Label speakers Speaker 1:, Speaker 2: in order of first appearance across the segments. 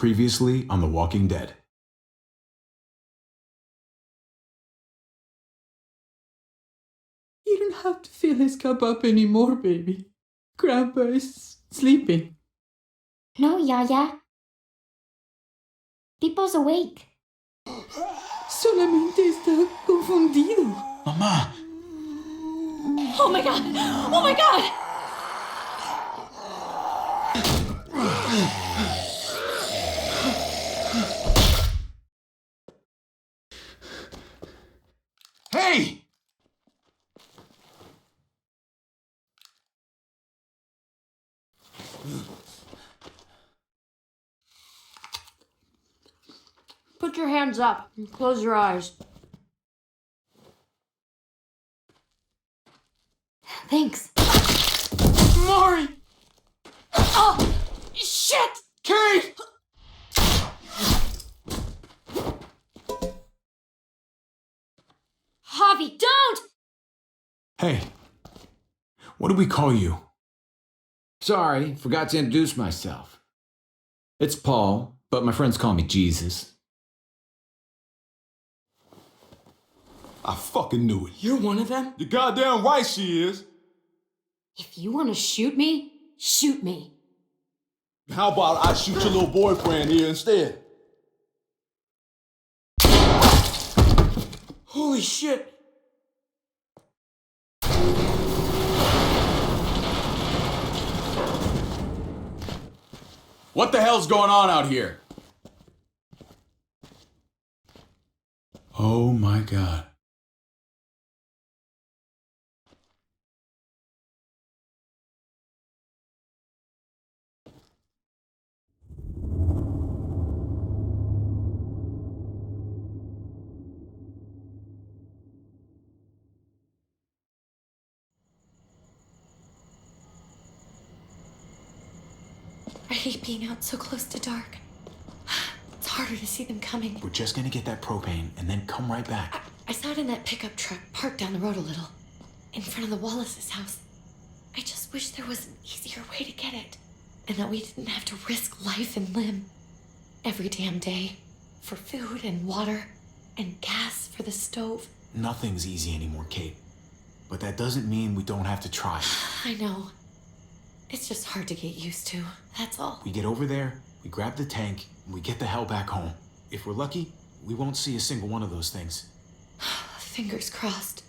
Speaker 1: Previously on The Walking Dead.
Speaker 2: You don't have to fill his cup up anymore, baby. Grandpa is sleeping.
Speaker 3: No, Yaya. Pipo's awake.
Speaker 2: Solamente está confundido.
Speaker 1: Mamá!
Speaker 3: Oh my god! Oh my god!
Speaker 1: Hey!
Speaker 3: Put your hands up and close your eyes. Thanks.
Speaker 2: Mari!
Speaker 3: Oh! Shit!
Speaker 2: Kate!
Speaker 3: Javi, don't!
Speaker 1: Hey. What do we call you?
Speaker 4: Sorry, forgot to introduce myself. It's Paul, but my friends call me Jesus.
Speaker 5: I fucking knew it.
Speaker 2: You're one of them?
Speaker 5: You're goddamn right she is.
Speaker 3: If you want to shoot me, shoot me.
Speaker 5: How about I shoot your little boyfriend here instead?
Speaker 2: Holy shit!
Speaker 6: What the hell's going on out here?
Speaker 1: Oh my god.
Speaker 7: I hate being out so close to dark. It's harder to see them coming.
Speaker 1: We're just gonna get that propane and then come right back.
Speaker 7: I saw it in that pickup truck parked down the road a little, in front of the Wallace's house. I just wish there was an easier way to get it, and that we didn't have to risk life and limb every damn day for food and water and gas for the stove.
Speaker 1: Nothing's easy anymore, Kate. But that doesn't mean we don't have to try.
Speaker 7: I know. It's just hard to get used to, that's all.
Speaker 1: We get over there, we grab the tank, and we get the hell back home. If we're lucky, we won't see a single one of those things.
Speaker 7: Fingers crossed.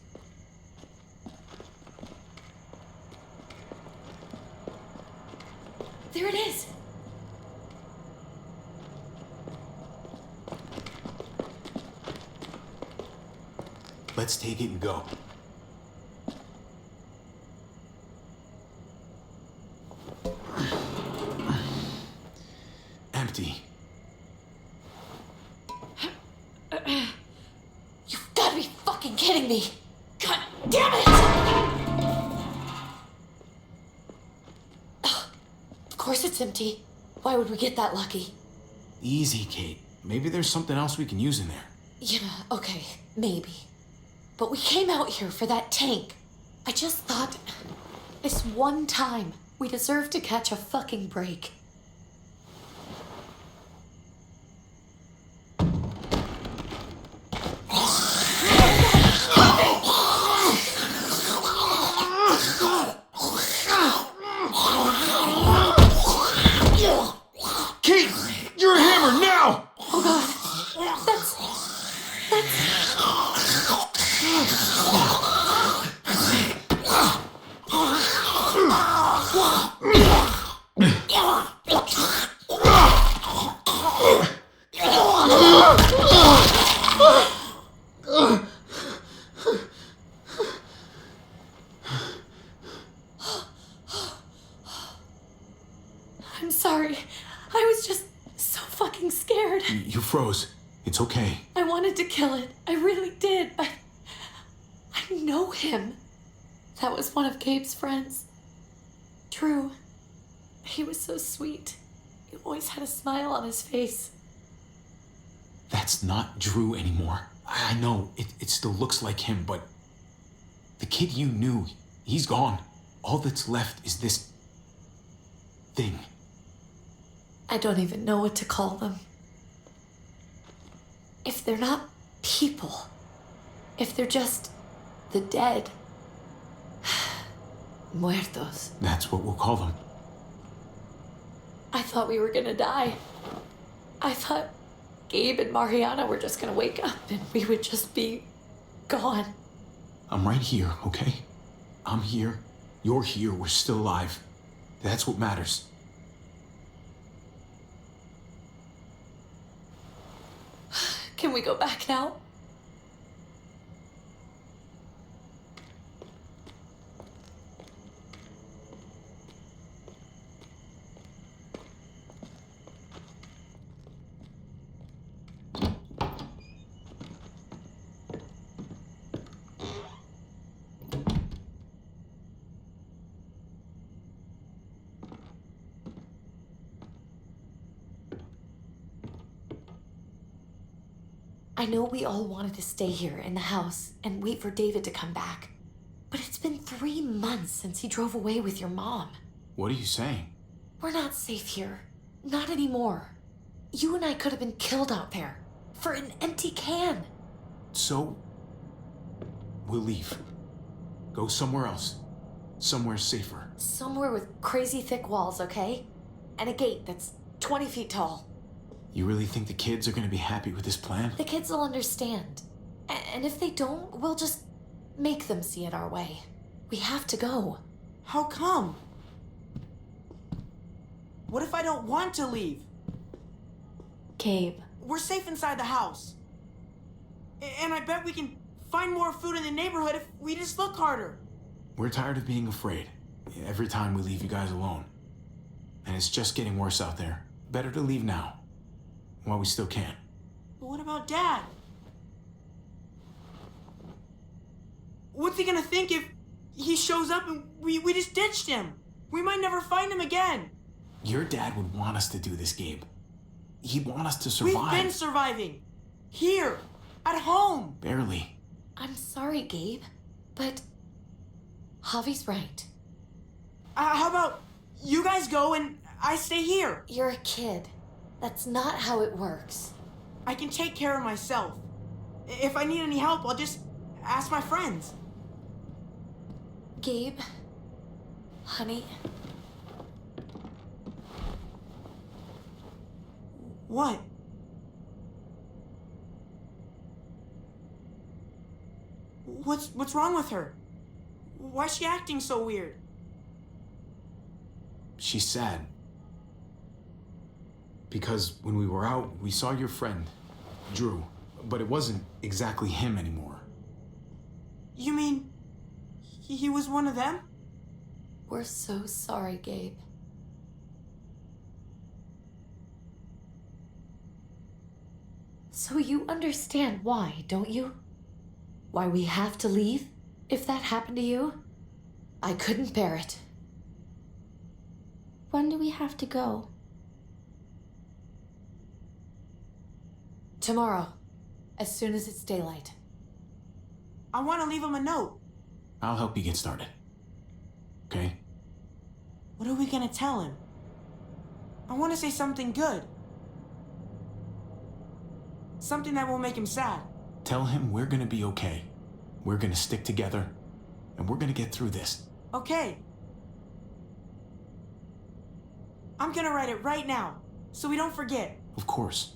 Speaker 7: There it is!
Speaker 1: Let's take it and go. Empty.
Speaker 7: You've got to be fucking kidding me! God damn it! Ugh, of course it's empty. Why would we get that lucky?
Speaker 1: Easy, Kate. Maybe there's something else we can use in there.
Speaker 7: Yeah, okay, maybe. But we came out here for that tank. I just thought, this one time, we deserve to catch a fucking break.
Speaker 5: Kate, you're a hammer now!
Speaker 7: Oh god, that's... I'm sorry. I was just so fucking scared.
Speaker 1: You froze. It's okay.
Speaker 7: I wanted to kill it. I really did, but I know him. That was one of Gabe's friends. Drew. He was so sweet. He always had a smile on his face.
Speaker 1: That's not Drew anymore. I know, it still looks like him, but the kid you knew, he's gone. All that's left is this thing.
Speaker 7: I don't even know what to call them. If they're not people, if they're just the dead, muertos.
Speaker 1: That's what we'll call them.
Speaker 7: I thought we were gonna die. I thought Gabe and Mariana were just gonna wake up and we would just be gone.
Speaker 1: I'm right here, okay? I'm here. You're here. We're still alive. That's what matters.
Speaker 7: Can we go back now? I know we all wanted to stay here in the house and wait for David to come back. But it's been 3 months since he drove away with your mom.
Speaker 1: What are you saying?
Speaker 7: We're not safe here. Not anymore. You and I could have been killed out there. For an empty can.
Speaker 1: So, we'll leave. Go somewhere else. Somewhere safer.
Speaker 7: Somewhere with crazy thick walls, okay? And a gate that's 20 feet tall.
Speaker 1: You really think the kids are gonna be happy with this plan?
Speaker 7: The kids will understand. And if they don't, we'll just make them see it our way. We have to go.
Speaker 8: How come? What if I don't want to leave?
Speaker 7: Gabe.
Speaker 8: We're safe inside the house. And I bet we can find more food in the neighborhood if we just look harder.
Speaker 1: We're tired of being afraid. Every time we leave you guys alone. And it's just getting worse out there. Better to leave now. While we still can.
Speaker 8: But what about Dad? What's he gonna think if he shows up and we just ditched him? We might never find him again.
Speaker 1: Your dad would want us to do this, Gabe. He'd want us to survive.
Speaker 8: We've been surviving. Here. At home.
Speaker 1: Barely.
Speaker 7: I'm sorry, Gabe. But Javi's right.
Speaker 8: How about you guys go and I stay here?
Speaker 7: You're a kid. That's not how it works.
Speaker 8: I can take care of myself. If I need any help, I'll just ask my friends.
Speaker 7: Gabe, honey.
Speaker 8: What? What's wrong with her? Why is she acting so weird?
Speaker 1: She's sad. Because when we were out, we saw your friend, Drew, but it wasn't exactly him anymore.
Speaker 8: You mean he was one of them?
Speaker 7: We're so sorry, Gabe. So you understand why, don't you? Why we have to leave if that happened to you? I couldn't bear it.
Speaker 3: When do we have to go?
Speaker 7: Tomorrow, as soon as it's daylight.
Speaker 8: I want to leave him a note.
Speaker 1: I'll help you get started. Okay?
Speaker 8: What are we gonna tell him? I want to say something good. Something that won't make him sad.
Speaker 1: Tell him we're gonna be okay. We're gonna stick together, and we're gonna get through this.
Speaker 8: Okay. I'm gonna write it right now, so we don't forget.
Speaker 1: Of course.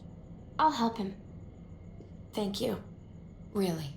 Speaker 3: I'll help him.
Speaker 7: Thank you. Really.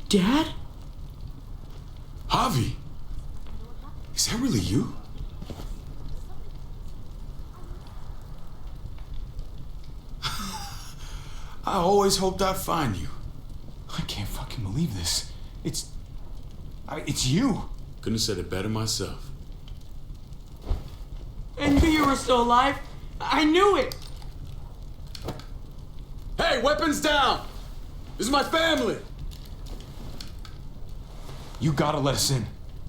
Speaker 8: Dad?
Speaker 6: Javi, is that really you? I always hoped I'd find you.
Speaker 1: I can't fucking believe this. It's you.
Speaker 6: Couldn't have said it better myself.
Speaker 8: I knew you were still alive. I knew it.
Speaker 6: Hey, weapons down! This is my family!
Speaker 1: You gotta let us in.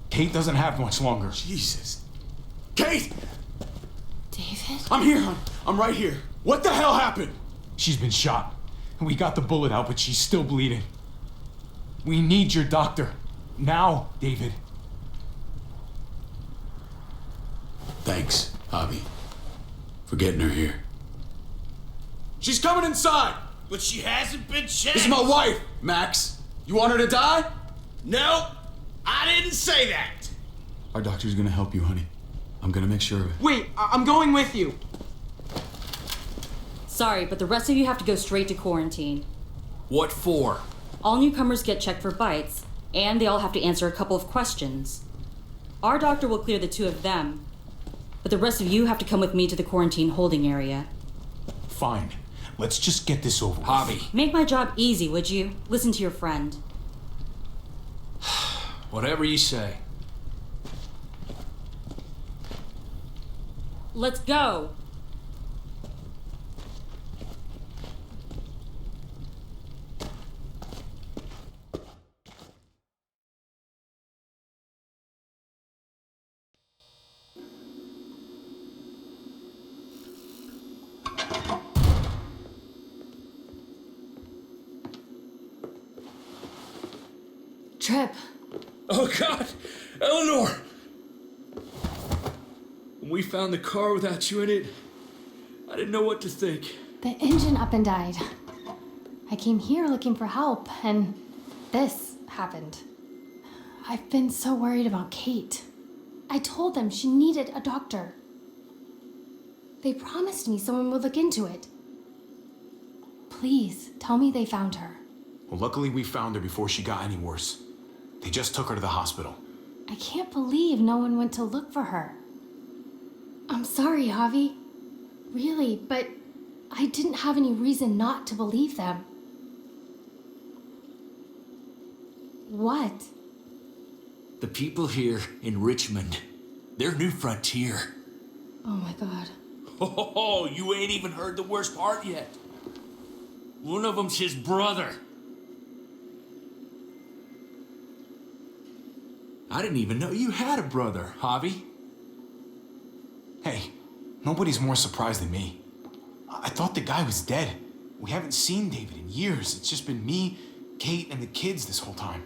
Speaker 1: Kate doesn't have much longer.
Speaker 6: Jesus. Kate!
Speaker 7: David?
Speaker 6: I'm here, hon. I'm right here. What the hell happened?
Speaker 1: She's been shot. And we got the bullet out, but she's still bleeding. We need your doctor. Now, David.
Speaker 6: Thanks, Javi, for getting her here. She's coming inside!
Speaker 9: But she hasn't been checked.
Speaker 6: This is my wife, Max. You want her to die?
Speaker 9: No, I didn't say that.
Speaker 6: Our doctor's gonna help you, honey. I'm gonna make sure of it.
Speaker 8: Wait, I'm going with you.
Speaker 10: Sorry, but the rest of you have to go straight to quarantine.
Speaker 9: What for?
Speaker 10: All newcomers get checked for bites, and they all have to answer a couple of questions. Our doctor will clear the two of them, but the rest of you have to come with me to the quarantine holding area.
Speaker 1: Fine. Let's just get this over with.
Speaker 9: Javi,
Speaker 10: Make my job easy, would you? Listen to your friend.
Speaker 9: whatever you say.
Speaker 10: Let's go!
Speaker 7: Trip.
Speaker 9: Oh God, Eleanor! When we found the car without you in it, I didn't know what to think.
Speaker 11: The engine up and died. I came here looking for help, and this happened. I've been so worried about Kate. I told them she needed a doctor. They promised me someone would look into it. Please, tell me they found her.
Speaker 1: Well, luckily we found her before she got any worse. They just took her to the hospital.
Speaker 11: I can't believe no one went to look for her. I'm sorry, Javi. Really, but I didn't have any reason not to believe them. What?
Speaker 9: The people here in Richmond, their new frontier.
Speaker 11: Oh my God.
Speaker 9: Oh, you ain't even heard the worst part yet. One of them's his brother. I didn't even know you had a brother, Javi.
Speaker 1: Hey, nobody's more surprised than me. I thought the guy was dead. We haven't seen David in years. It's just been me, Kate, and the kids this whole time.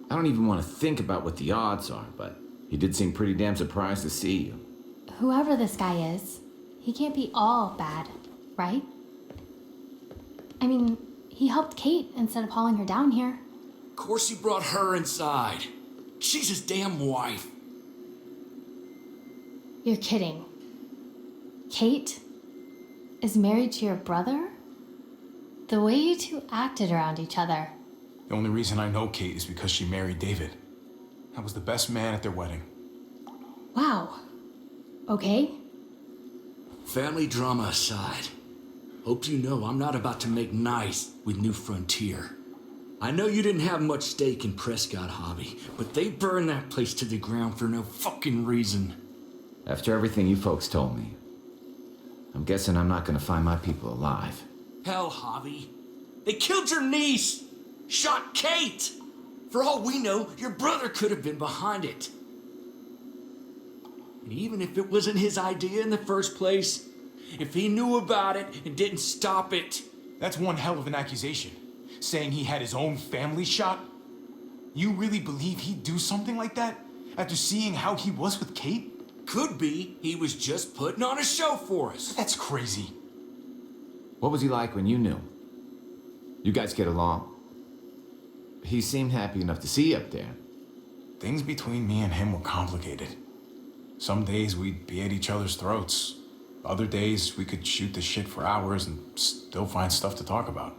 Speaker 4: I don't even want to think about what the odds are, but he did seem pretty damn surprised to see you.
Speaker 11: Whoever this guy is, he can't be all bad, right? I mean, he helped Kate instead of hauling her down here.
Speaker 9: Of course he brought her inside. She's his damn wife.
Speaker 11: You're kidding. Kate is married to your brother? The way you two acted around each other.
Speaker 1: The only reason I know Kate is because she married David. I was the best man at their wedding.
Speaker 11: Wow. Okay.
Speaker 9: Family drama aside, hope you know I'm not about to make nice with New Frontier. I know you didn't have much stake in Prescott, Javi, but they burned that place to the ground for no fucking reason.
Speaker 4: After everything you folks told me, I'm guessing I'm not gonna find my people alive.
Speaker 9: Hell, Javi. They killed your niece! Shot Kate! For all we know, your brother could have been behind it. And even if it wasn't his idea in the first place, if he knew about it and didn't stop it...
Speaker 1: That's one hell of an accusation. Saying he had his own family shot? You really believe he'd do something like that? After seeing how he was with Kate?
Speaker 9: Could be he was just putting on a show for us.
Speaker 1: That's crazy.
Speaker 4: What was he like when you knew? You guys get along? He seemed happy enough to see you up there.
Speaker 1: Things between me and him were complicated. Some days we'd be at each other's throats. Other days we could shoot the shit for hours and still find stuff to talk about.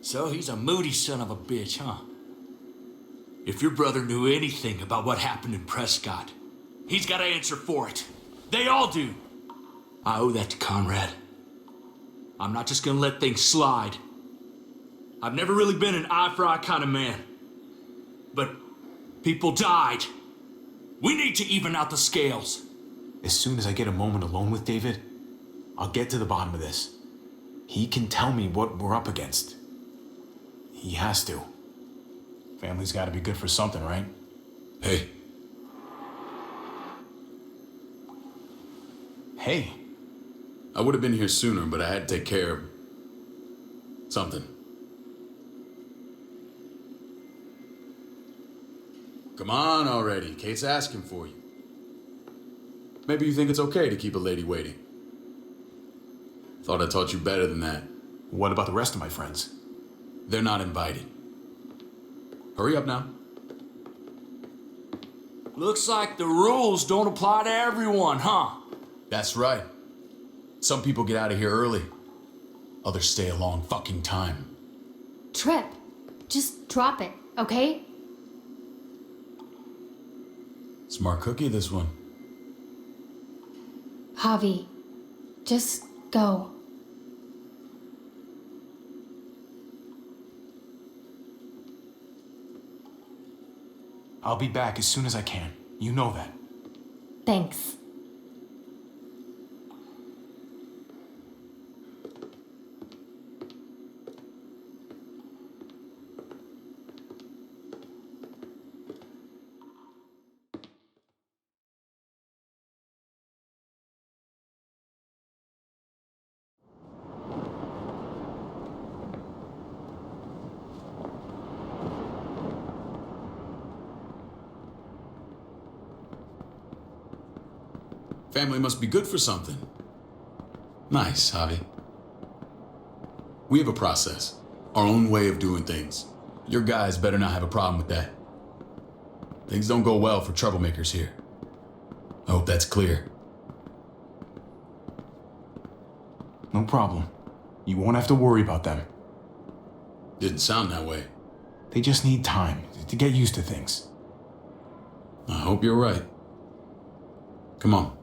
Speaker 9: So he's a moody son of a bitch, huh? If your brother knew anything about what happened in Prescott, he's got to answer for it. They all do. I owe that to Conrad. I'm not just gonna let things slide. I've never really been an eye-for-eye kind of man. But people died. We need to even out the scales.
Speaker 1: As soon as I get a moment alone with David, I'll get to the bottom of this. He can tell me what we're up against. He has to. Family's gotta be good for something, right?
Speaker 6: Hey,
Speaker 1: Hey,
Speaker 6: I would have been here sooner, but I had to take care of something. Come on already. Kate's asking for you. Maybe you think it's okay to keep a lady waiting. Thought I taught you better than that.
Speaker 1: what about the rest of my friends?
Speaker 6: They're not invited. Hurry up now.
Speaker 9: Looks like the rules don't apply to everyone, huh?
Speaker 6: That's right. Some people get out of here early. Others stay a long fucking time.
Speaker 11: Trip, just drop it, okay?
Speaker 6: Smart cookie, this one.
Speaker 11: Javi, just go.
Speaker 1: I'll be back as soon as I can. You know that.
Speaker 11: Thanks.
Speaker 6: Family must be good for something. Nice, Javi. We have a process, our own way of doing things. Your guys better not have a problem with that. Things don't go well for troublemakers here. I hope that's clear.
Speaker 1: No problem. You won't have to worry about them.
Speaker 6: Didn't sound that way.
Speaker 1: They just need time to get used to things.
Speaker 6: I hope you're right. Come on.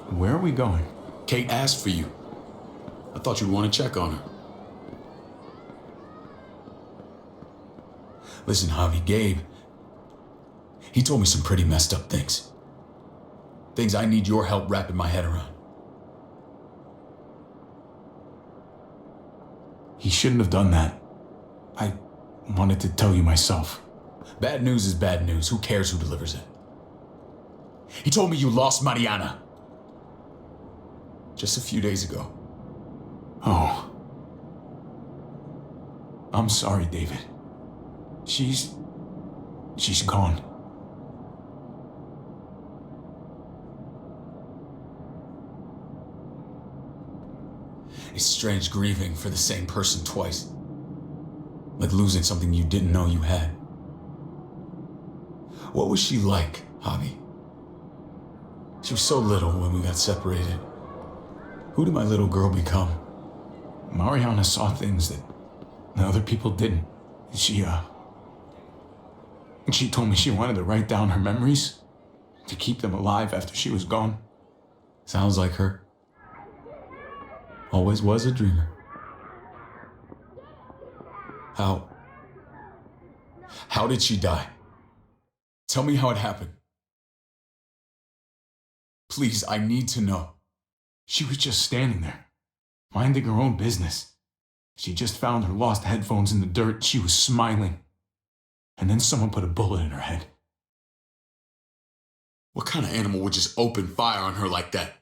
Speaker 1: Where are we going?
Speaker 6: Kate asked for you. I thought you'd want to check on her. Listen, Javi, Gabe, he told me some pretty messed up things. Things I need your help wrapping my head around.
Speaker 1: He shouldn't have done that. I wanted to tell you myself.
Speaker 6: Bad news is bad news. Who cares who delivers it? He told me you lost Mariana. Just a few days ago.
Speaker 1: Oh. I'm sorry, David. She's gone.
Speaker 6: It's strange grieving for the same person twice. Like losing something you didn't know you had. What was she like, Javi? She was so little when we got separated. Who did my little girl become?
Speaker 1: Mariana saw things that other people didn't. She told me she wanted to write down her memories to keep them alive after she was gone.
Speaker 6: Sounds like her. Always was a dreamer. How did she die? Tell me how it happened. Please, I need to know.
Speaker 1: She was just standing there, minding her own business. She just found her lost headphones in the dirt. She was smiling. And then someone put a bullet in her head.
Speaker 6: What kind of animal would just open fire on her like that?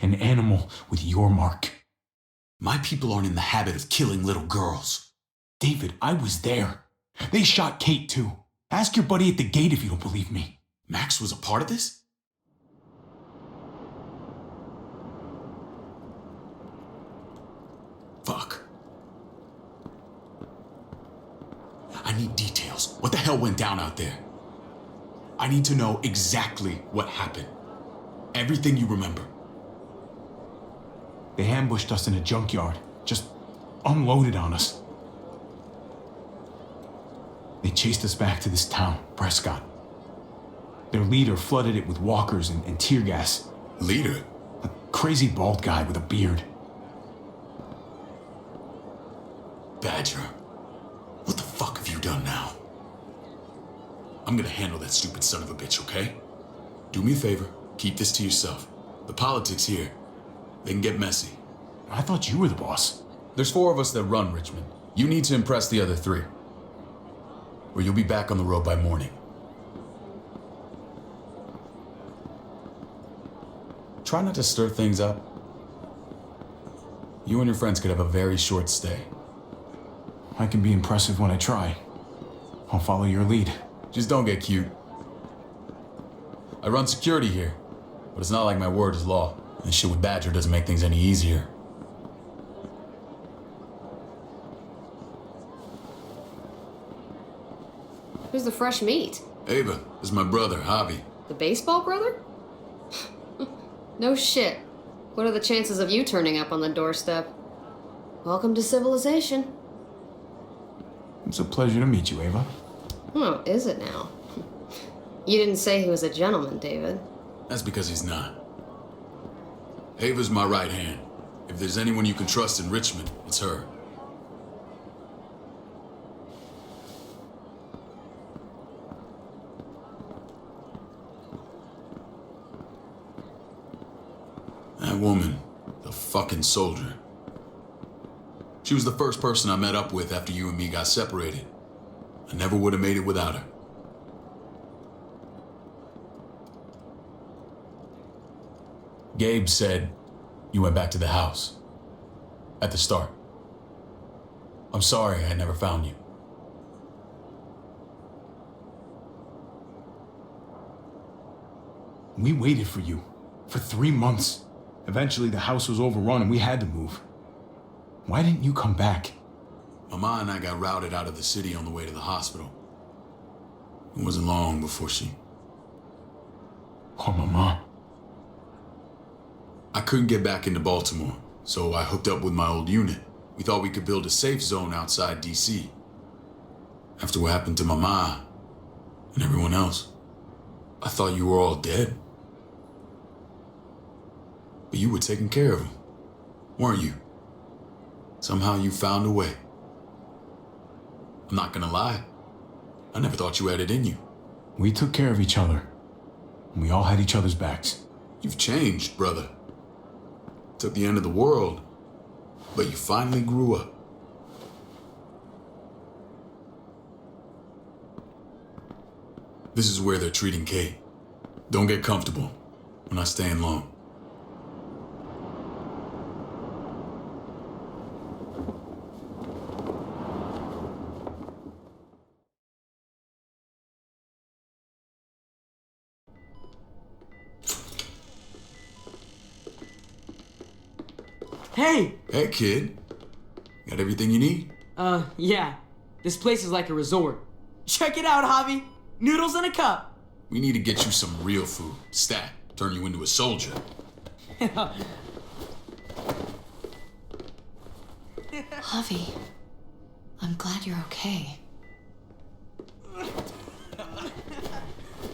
Speaker 1: An animal with your mark.
Speaker 6: My people aren't in the habit of killing little girls.
Speaker 1: David, I was there. They shot Kate too. Ask your buddy at the gate if you don't believe me.
Speaker 6: Max was a part of this? Fuck. I need details. What the hell went down out there? I need to know exactly what happened. Everything you remember.
Speaker 1: They ambushed us in a junkyard, just unloaded on us. They chased us back to this town, Prescott. Their leader flooded it with walkers and tear gas.
Speaker 6: Leader?
Speaker 1: A crazy bald guy with a beard.
Speaker 6: Badger, what the fuck have you done now? I'm gonna handle that stupid son of a bitch, okay? Do me a favor, keep this to yourself. The politics here, they can get messy.
Speaker 1: I thought you were the boss.
Speaker 6: There's 4 of us that run Richmond. You need to impress the other 3. Or you'll be back on the road by morning. Try not to stir things up. You and your friends could have a very short stay.
Speaker 1: I can be impressive when I try. I'll follow your lead.
Speaker 6: Just don't get cute. I run security here, but it's not like my word is law. And this shit with Badger doesn't make things any easier.
Speaker 12: Who's the fresh meat?
Speaker 6: Ava, this is my brother, Javi.
Speaker 12: The baseball brother? No shit. What are the chances of you turning up on the doorstep? Welcome to civilization.
Speaker 1: It's a pleasure to meet you, Ava.
Speaker 12: Oh, is it now? You didn't say he was a gentleman, David.
Speaker 6: That's because he's not. Ava's my right hand. If there's anyone you can trust in Richmond, it's her. That woman, the fucking soldier. She was the first person I met up with after you and me got separated. I never would have made it without her. Gabe said you went back to the house. At the start. I'm sorry I never found you.
Speaker 1: We waited for you. For 3 months. Eventually the house was overrun and we had to move. Why didn't you come back?
Speaker 6: Mama and I got routed out of the city on the way to the hospital. It wasn't long before she...
Speaker 1: Oh, Mama.
Speaker 6: I couldn't get back into Baltimore, so I hooked up with my old unit. We thought we could build a safe zone outside D.C. After what happened to Mama and everyone else, I thought you were all dead. But you were taking care of them, weren't you? Somehow you found a way. I'm not gonna lie. I never thought you had it in you.
Speaker 1: We took care of each other. And we all had each other's backs.
Speaker 6: You've changed, brother. Took the end of the world, but you finally grew up. This is where they're treating Kate. Don't get comfortable. We're not staying long.
Speaker 8: Hey!
Speaker 6: Hey, kid. Got everything you need?
Speaker 8: Yeah. This place is like a resort. Check it out, Javi. Noodles in a cup.
Speaker 6: We need to get you some real food. Stat. Turn you into a soldier.
Speaker 7: Javi, I'm glad you're okay.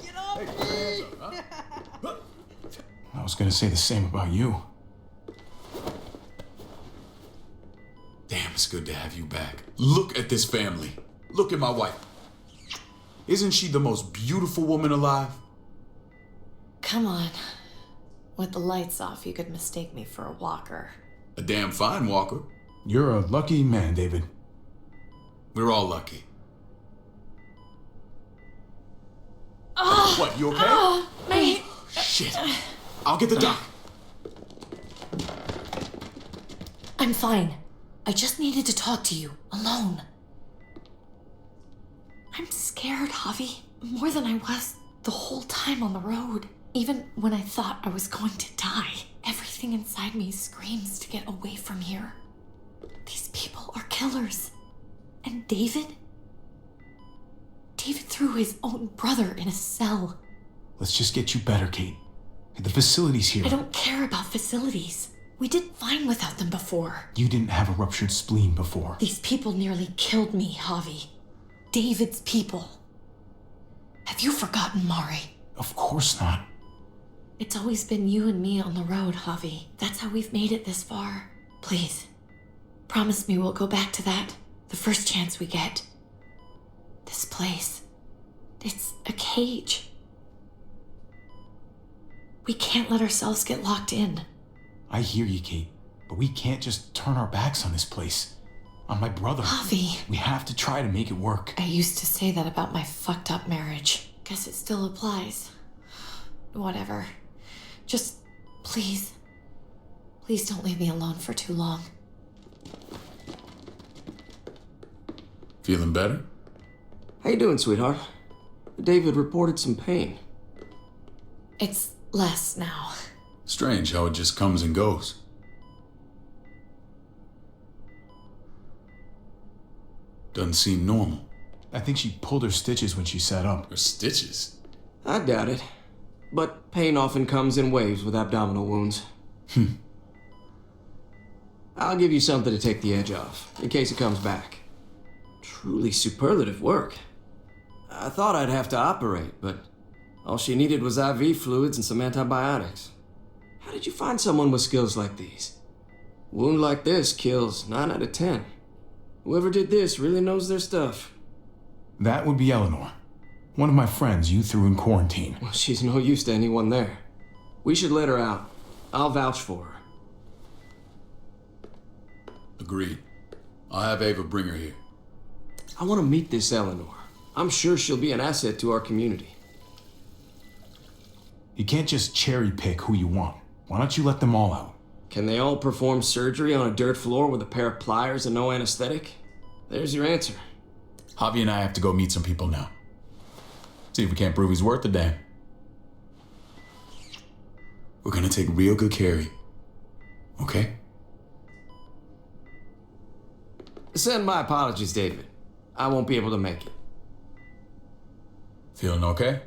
Speaker 8: Get off me!
Speaker 1: I was gonna say the same about you.
Speaker 6: Damn, it's good to have you back. Look at this family. Look at my wife. Isn't she the most beautiful woman alive?
Speaker 7: Come on. With the lights off, you could mistake me for a walker.
Speaker 6: A damn fine walker.
Speaker 1: You're a lucky man, David.
Speaker 6: We're all lucky. What, you okay?
Speaker 7: My...
Speaker 6: Shit. I'll get the doc.
Speaker 7: I'm fine. I just needed to talk to you, alone. I'm scared, Javi. More than I was the whole time on the road. Even when I thought I was going to die, everything inside me screams to get away from here. These people are killers. And David? David threw his own brother in a cell.
Speaker 1: Let's just get you better, Kate. The facility's here.
Speaker 7: I don't care about facilities. We did fine without them before.
Speaker 1: You didn't have a ruptured spleen before.
Speaker 7: These people nearly killed me, Javi. David's people. Have you forgotten, Mari?
Speaker 1: Of course not.
Speaker 7: It's always been you and me on the road, Javi. That's how we've made it this far. Please, promise me we'll go back to that the first chance we get. This place, it's a cage. We can't let ourselves get locked in.
Speaker 1: I hear you, Kate, but we can't just turn our backs on this place. On my brother.
Speaker 7: Javi.
Speaker 1: We have to try to make it work.
Speaker 7: I used to say that about my fucked up marriage. Guess it still applies. Whatever. Just, please don't leave me alone for too long.
Speaker 6: Feeling better?
Speaker 13: How you doing, sweetheart? David reported some pain.
Speaker 7: It's less now.
Speaker 6: Strange how it just comes and goes. Doesn't seem normal.
Speaker 1: I think she pulled her stitches when she sat up.
Speaker 6: Her stitches?
Speaker 13: I doubt it. But pain often comes in waves with abdominal wounds. I'll give you something to take the edge off, in case it comes back. Truly superlative work. I thought I'd have to operate, but all she needed was IV fluids and some antibiotics. How did you find someone with skills like these? A wound like this kills 9 out of 10. Whoever did this really knows their stuff.
Speaker 1: That would be Eleanor. One of my friends you threw in quarantine.
Speaker 13: Well, she's no use to anyone there. We should let her out. I'll vouch for her.
Speaker 6: Agreed. I'll have Ava bring her here.
Speaker 13: I want to meet this Eleanor. I'm sure she'll be an asset to our community.
Speaker 1: You can't just cherry pick who you want. Why don't you let them all out?
Speaker 13: Can they all perform surgery on a dirt floor with a pair of pliers and no anesthetic? There's your answer.
Speaker 6: Javi and I have to go meet some people now. See if we can't prove he's worth the damn. We're gonna take real good care of you. Okay?
Speaker 13: Send my apologies, David. I won't be able to make it.
Speaker 6: Feeling okay?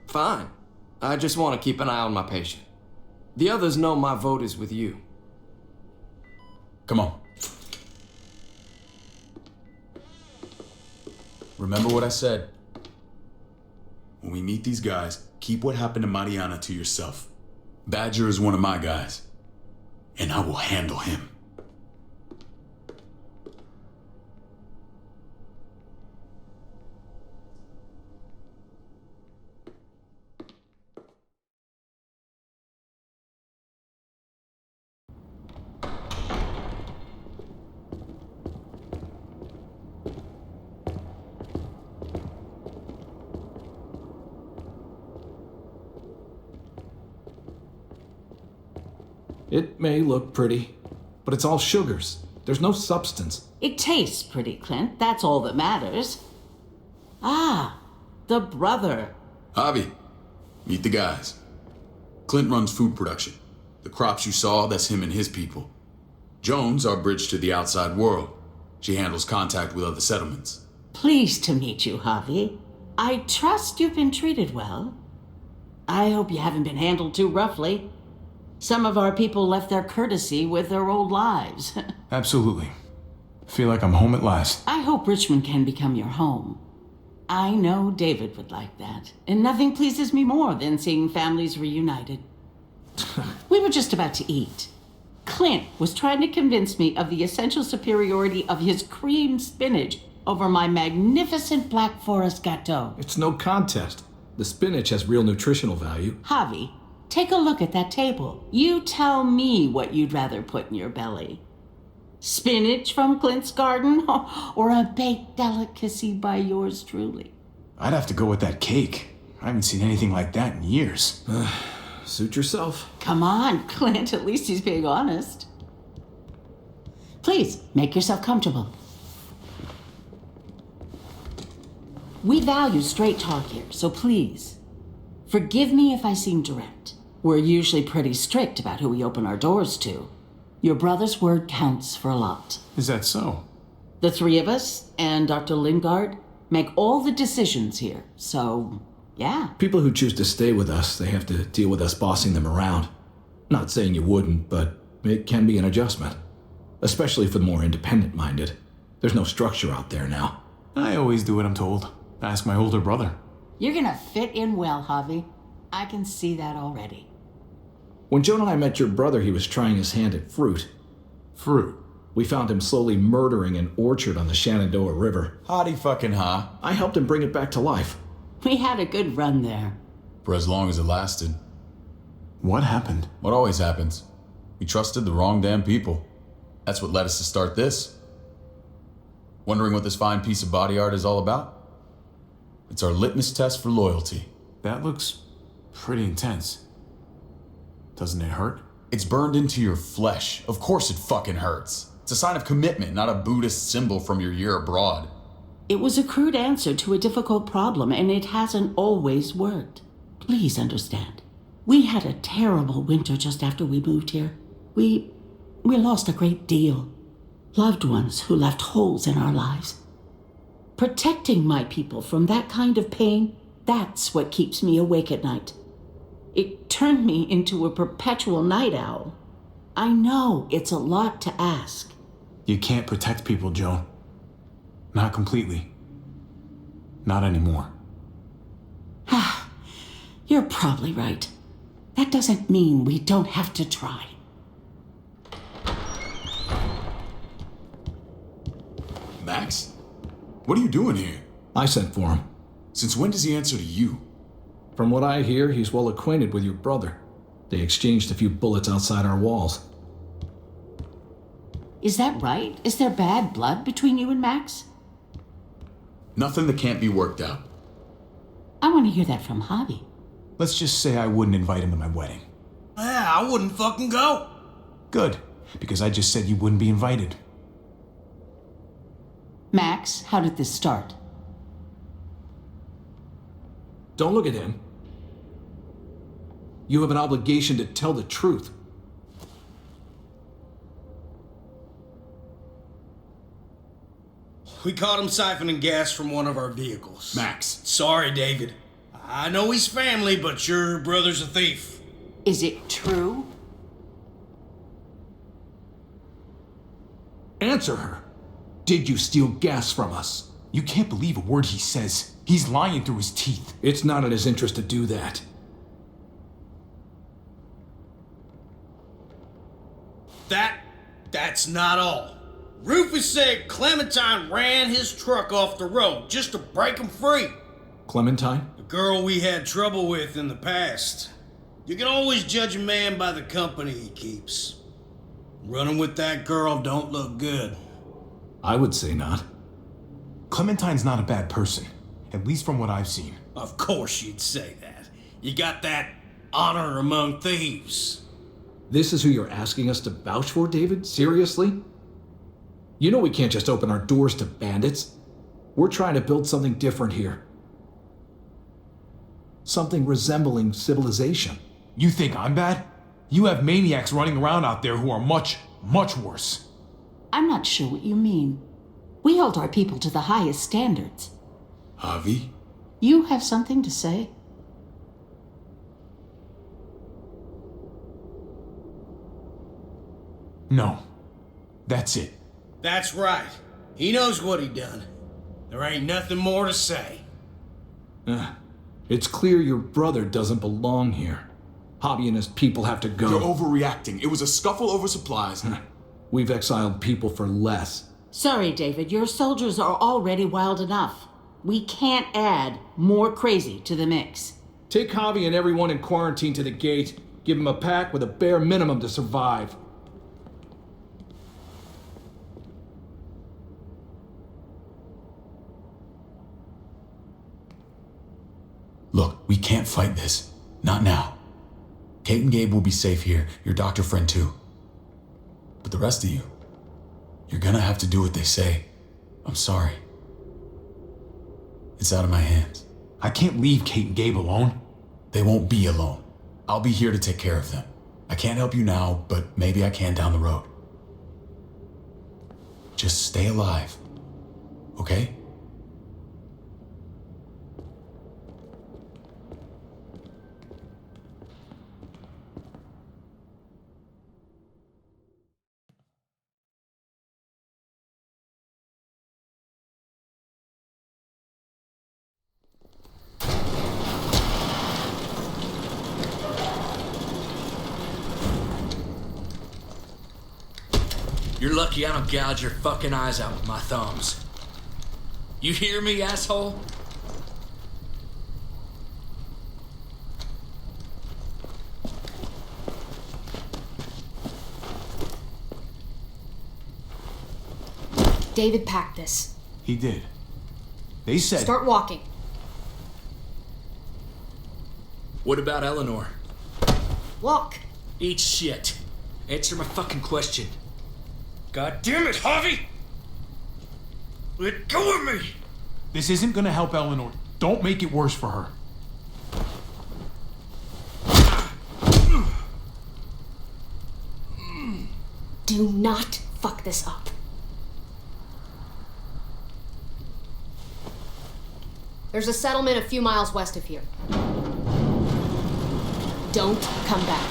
Speaker 13: Fine. I just want to keep an eye on my patient. The others know my vote is with you.
Speaker 6: Come on. Remember what I said. When we meet these guys, keep what happened to Mariana to yourself. Badger is one of my guys, and I will handle him.
Speaker 14: It may look pretty, but it's all sugars. There's no substance.
Speaker 15: It tastes pretty, Clint. That's all that matters. Ah, the brother.
Speaker 6: Javi, meet the guys. Clint runs food production. The crops you saw, that's him and his people. Jones, our bridge to the outside world. She handles contact with other settlements.
Speaker 15: Pleased to meet you, Javi. I trust you've been treated well. I hope you haven't been handled too roughly. Some of our people left their courtesy with their old lives.
Speaker 1: Absolutely. Feel like I'm home at last.
Speaker 15: I hope Richmond can become your home. I know David would like that, and nothing pleases me more than seeing families reunited. We were just about to eat. Clint was trying to convince me of the essential superiority of his cream spinach over my magnificent Black Forest gâteau.
Speaker 14: It's no contest. The spinach has real nutritional value.
Speaker 15: Javi, take a look at that table. You tell me what you'd rather put in your belly. Spinach from Clint's garden, or a baked delicacy by yours truly?
Speaker 1: I'd have to go with that cake. I haven't seen anything like that in years.
Speaker 14: Suit yourself.
Speaker 15: Come on, Clint. At least he's being honest. Please, make yourself comfortable. We value straight talk here, so please, forgive me if I seem direct. We're usually pretty strict about who we open our doors to. Your brother's word counts for a lot.
Speaker 1: Is that so?
Speaker 15: The three of us and Dr. Lingard make all the decisions here, so yeah.
Speaker 14: People who choose to stay with us, they have to deal with us bossing them around. Not saying you wouldn't, but it can be an adjustment. Especially for the more independent-minded. There's no structure out there now.
Speaker 1: I always do what I'm told. Ask my older brother.
Speaker 15: You're gonna fit in well, Javi. I can see that already.
Speaker 14: When Joan and I met your brother, he was trying his hand at fruit.
Speaker 1: Fruit?
Speaker 14: We found him slowly murdering an orchard on the Shenandoah River.
Speaker 6: Howdy fucking ha.
Speaker 14: I helped him bring it back to life.
Speaker 15: We had a good run there.
Speaker 6: For as long as it lasted.
Speaker 1: What happened?
Speaker 6: What always happens. We trusted the wrong damn people. That's what led us to start this. Wondering what this fine piece of body art is all about? It's our litmus test for loyalty.
Speaker 1: That looks pretty intense. Doesn't it hurt?
Speaker 6: It's burned into your flesh. Of course it fucking hurts. It's a sign of commitment, not a Buddhist symbol from your year abroad.
Speaker 15: It was a crude answer to a difficult problem, and it hasn't always worked. Please understand. We had a terrible winter just after we moved here. We lost a great deal. Loved ones who left holes in our lives. Protecting my people from that kind of pain, that's what keeps me awake at night. It turned me into a perpetual night owl. I know it's a lot to ask.
Speaker 1: You can't protect people, Joan. Not completely. Not anymore.
Speaker 15: You're probably right. That doesn't mean we don't have to try.
Speaker 6: Max? What are you doing here?
Speaker 14: I sent for him.
Speaker 6: Since when does he answer to you?
Speaker 14: From what I hear, he's well acquainted with your brother. They exchanged a few bullets outside our walls.
Speaker 15: Is that right? Is there bad blood between you and Max?
Speaker 6: Nothing that can't be worked out.
Speaker 15: I want to hear that from Javi.
Speaker 1: Let's just say I wouldn't invite him to my wedding.
Speaker 8: Yeah, I wouldn't fucking go.
Speaker 1: Good, because I just said you wouldn't be invited.
Speaker 15: Max, how did this start?
Speaker 14: Don't look at him. You have an obligation to tell the truth.
Speaker 8: We caught him siphoning gas from one of our vehicles.
Speaker 6: Max.
Speaker 8: Sorry, David. I know he's family, but your brother's a thief.
Speaker 15: Is it true?
Speaker 14: Answer her. Did you steal gas from us?
Speaker 1: You can't believe a word he says. He's lying through his teeth.
Speaker 14: It's not in his interest to do that.
Speaker 8: That's not all. Rufus said Clementine ran his truck off the road just to break him free.
Speaker 14: Clementine?
Speaker 8: The girl we had trouble with in the past. You can always judge a man by the company he keeps. Running with that girl don't look good.
Speaker 14: I would say not.
Speaker 1: Clementine's not a bad person, at least from what I've seen.
Speaker 8: Of course you'd say that. You got that honor among thieves.
Speaker 14: This is who you're asking us to vouch for, David? Seriously? You know we can't just open our doors to bandits. We're trying to build something different here. Something resembling civilization.
Speaker 1: You think I'm bad? You have maniacs running around out there who are much, much worse.
Speaker 15: I'm not sure what you mean. We hold our people to the highest standards.
Speaker 6: Javi?
Speaker 15: You have something to say?
Speaker 1: No. That's it.
Speaker 8: That's right. He knows what he done. There ain't nothing more to say.
Speaker 14: It's clear your brother doesn't belong here. Javi and his people have to go.
Speaker 6: You're overreacting. It was a scuffle over supplies.
Speaker 14: We've exiled people for less.
Speaker 15: Sorry, David. Your soldiers are already wild enough. We can't add more crazy to the mix.
Speaker 14: Take Javi and everyone in quarantine to the gate. Give them a pack with a bare minimum to survive.
Speaker 6: Look, we can't fight this. Not now. Kate and Gabe will be safe here, your doctor friend too. But the rest of you, you're gonna have to do what they say. I'm sorry. It's out of my hands.
Speaker 1: I can't leave Kate and Gabe alone.
Speaker 6: They won't be alone. I'll be here to take care of them. I can't help you now, but maybe I can down the road. Just stay alive, okay?
Speaker 9: You're lucky I don't gouge your fucking eyes out with my thumbs. You hear me, asshole?
Speaker 3: David packed this.
Speaker 1: He did. They said...
Speaker 3: Start walking.
Speaker 9: What about Eleanor?
Speaker 3: Walk.
Speaker 9: Eat shit. Answer my fucking question. God damn it, Javi! Let go of me!
Speaker 1: This isn't gonna help Eleanor. Don't make it worse for her.
Speaker 3: Do not fuck this up. There's a settlement a few miles west of here. Don't come back.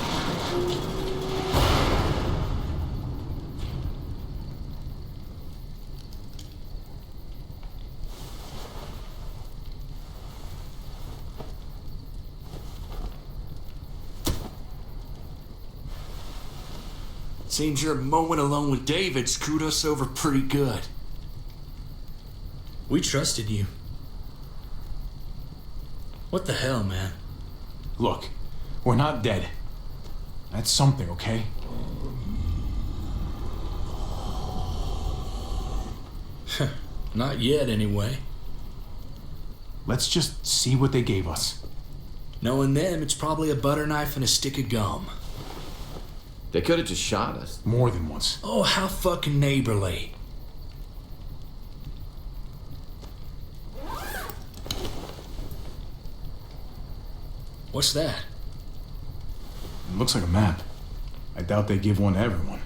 Speaker 9: Seems your moment alone with David screwed us over pretty good. We trusted you. What the hell, man?
Speaker 1: Look, we're not dead. That's something, okay?
Speaker 9: Not yet, anyway.
Speaker 1: Let's just see what they gave us.
Speaker 9: Knowing them, it's probably a butter knife and a stick of gum.
Speaker 4: They could have just shot us.
Speaker 1: More than once.
Speaker 9: Oh, how fucking neighborly. What's that?
Speaker 1: It looks like a map. I doubt they give one to everyone.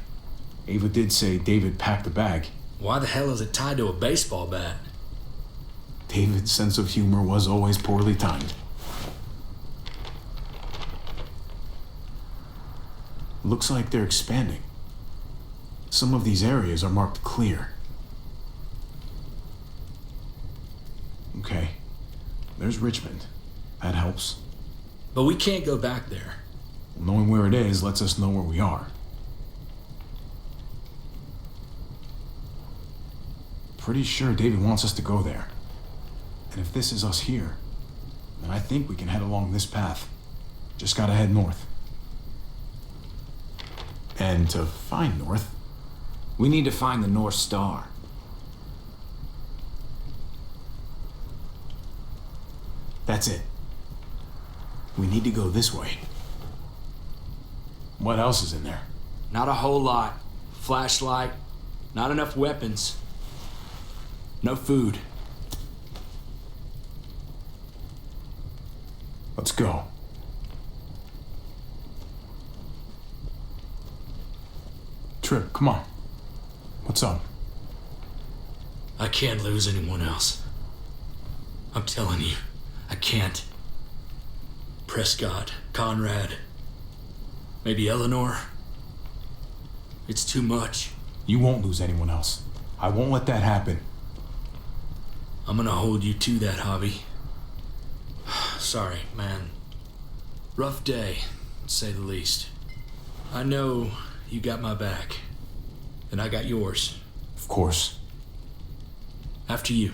Speaker 1: Ava did say David packed the bag.
Speaker 9: Why the hell is it tied to a baseball bat?
Speaker 1: David's sense of humor was always poorly timed. Looks like they're expanding. Some of these areas are marked clear. Okay, there's Richmond. That helps.
Speaker 9: But we can't go back there.
Speaker 1: Knowing where it is lets us know where we are. Pretty sure David wants us to go there. And if this is us here, then I think we can head along this path. Just gotta head north. And to find north,
Speaker 13: We need to find the North Star.
Speaker 1: that's it. We need to go this way. What else is in there?
Speaker 9: Not a whole lot. Flashlight, not enough weapons. No food.
Speaker 1: Let's go. Trip, come on. What's up?
Speaker 9: I can't lose anyone else. I'm telling you, I can't. Prescott, Conrad, maybe Eleanor. It's too much.
Speaker 1: You won't lose anyone else. I won't let that happen.
Speaker 9: I'm gonna hold you to that, Javi. Sorry, man. Rough day, to say the least. I know you got my back, and I got yours.
Speaker 1: Of course.
Speaker 9: After you.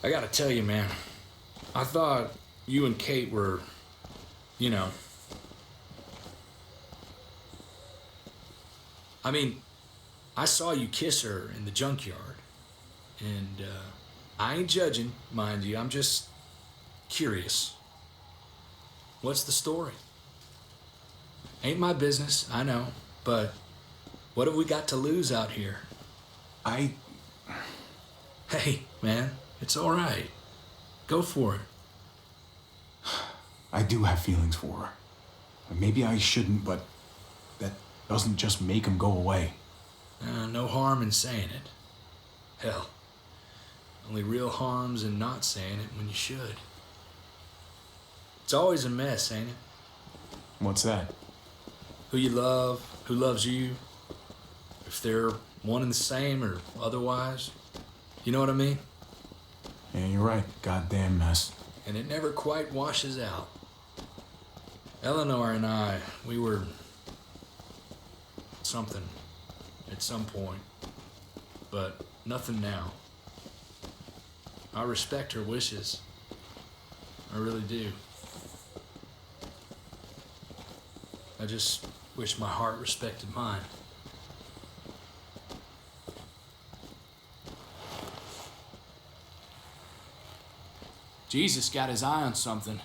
Speaker 9: I gotta tell you, man, I thought you and Kate were, you know. I mean, I saw you kiss her in the junkyard. And I ain't judging, mind you, I'm just curious. What's the story? Ain't my business, I know, but what have we got to lose out here? Hey, man. It's all right. Go for it.
Speaker 1: I do have feelings for her. Maybe I shouldn't, but that doesn't just make them go away.
Speaker 9: No harm in saying it. Hell, Only real harm's in not saying it when you should. It's always a mess, ain't it?
Speaker 1: What's that?
Speaker 9: Who you love, who loves you, if they're one and the same or otherwise. You know what I mean?
Speaker 1: Yeah, you're right. Goddamn mess.
Speaker 9: And it never quite washes out. Eleanor and I, we were something at some point, but nothing now. I respect her wishes. I really do. I just wish my heart respected mine.
Speaker 5: Jesus got his eye on something.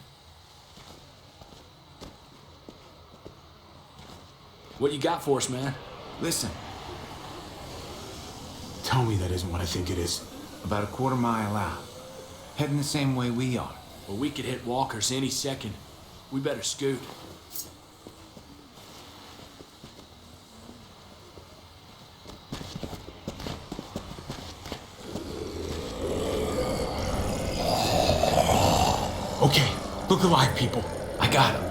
Speaker 5: What you got for us, man?
Speaker 4: Listen,
Speaker 1: Tell me that isn't what I think it is.
Speaker 4: about a quarter mile out, heading the same way we are.
Speaker 5: Well, we could hit walkers any second. We better scoot.
Speaker 1: Okay, look alive, people. I got him.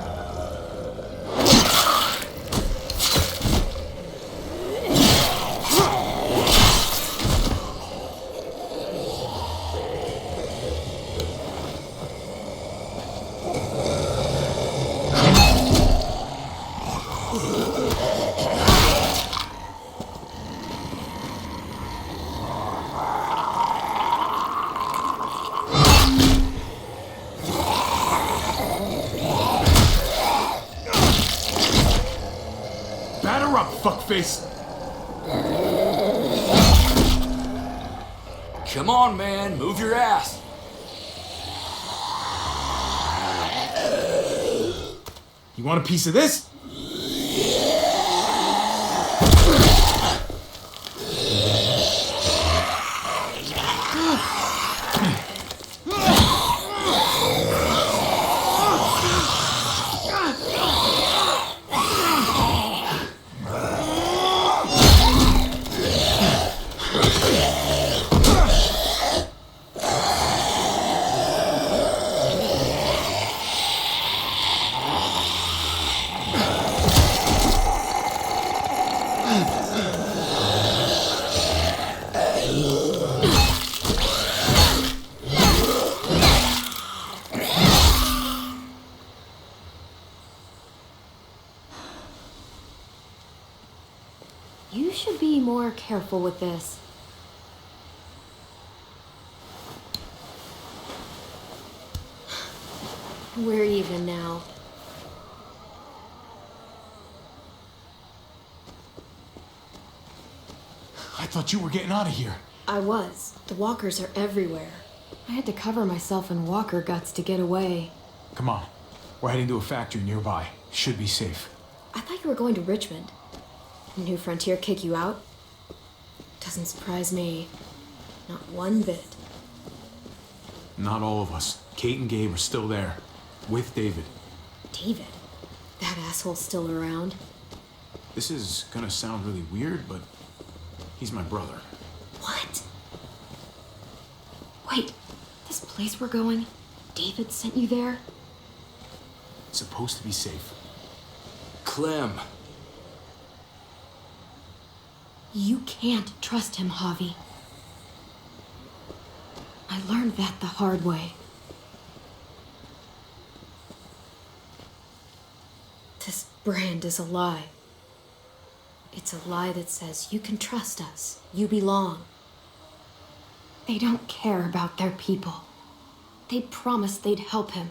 Speaker 1: Batter up, fuckface!
Speaker 5: Come on, man. Move your ass.
Speaker 1: You want a piece of this?
Speaker 7: You should be more careful with this. We're even now.
Speaker 1: I thought you were getting out of here.
Speaker 7: I was. The walkers are everywhere. I had to cover myself in walker guts to get away.
Speaker 1: Come on. We're heading to a factory nearby. Should be safe.
Speaker 7: I thought you were going to Richmond. New Frontier kick you out? Doesn't surprise me. Not one bit.
Speaker 1: Not all of us. Kate and Gabe are still there. With David.
Speaker 7: David? That asshole's still around?
Speaker 1: This is gonna sound really weird, but he's my brother.
Speaker 7: What? Wait, this place we're going, David sent you there?
Speaker 1: It's supposed to be safe.
Speaker 5: Clem.
Speaker 7: You can't trust him, Javi. I learned that the hard way. This brand is a lie. It's a lie that says you can trust us, you belong. They don't care about their people. They promised they'd help him.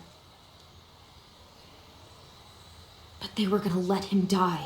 Speaker 7: But they were gonna let him die.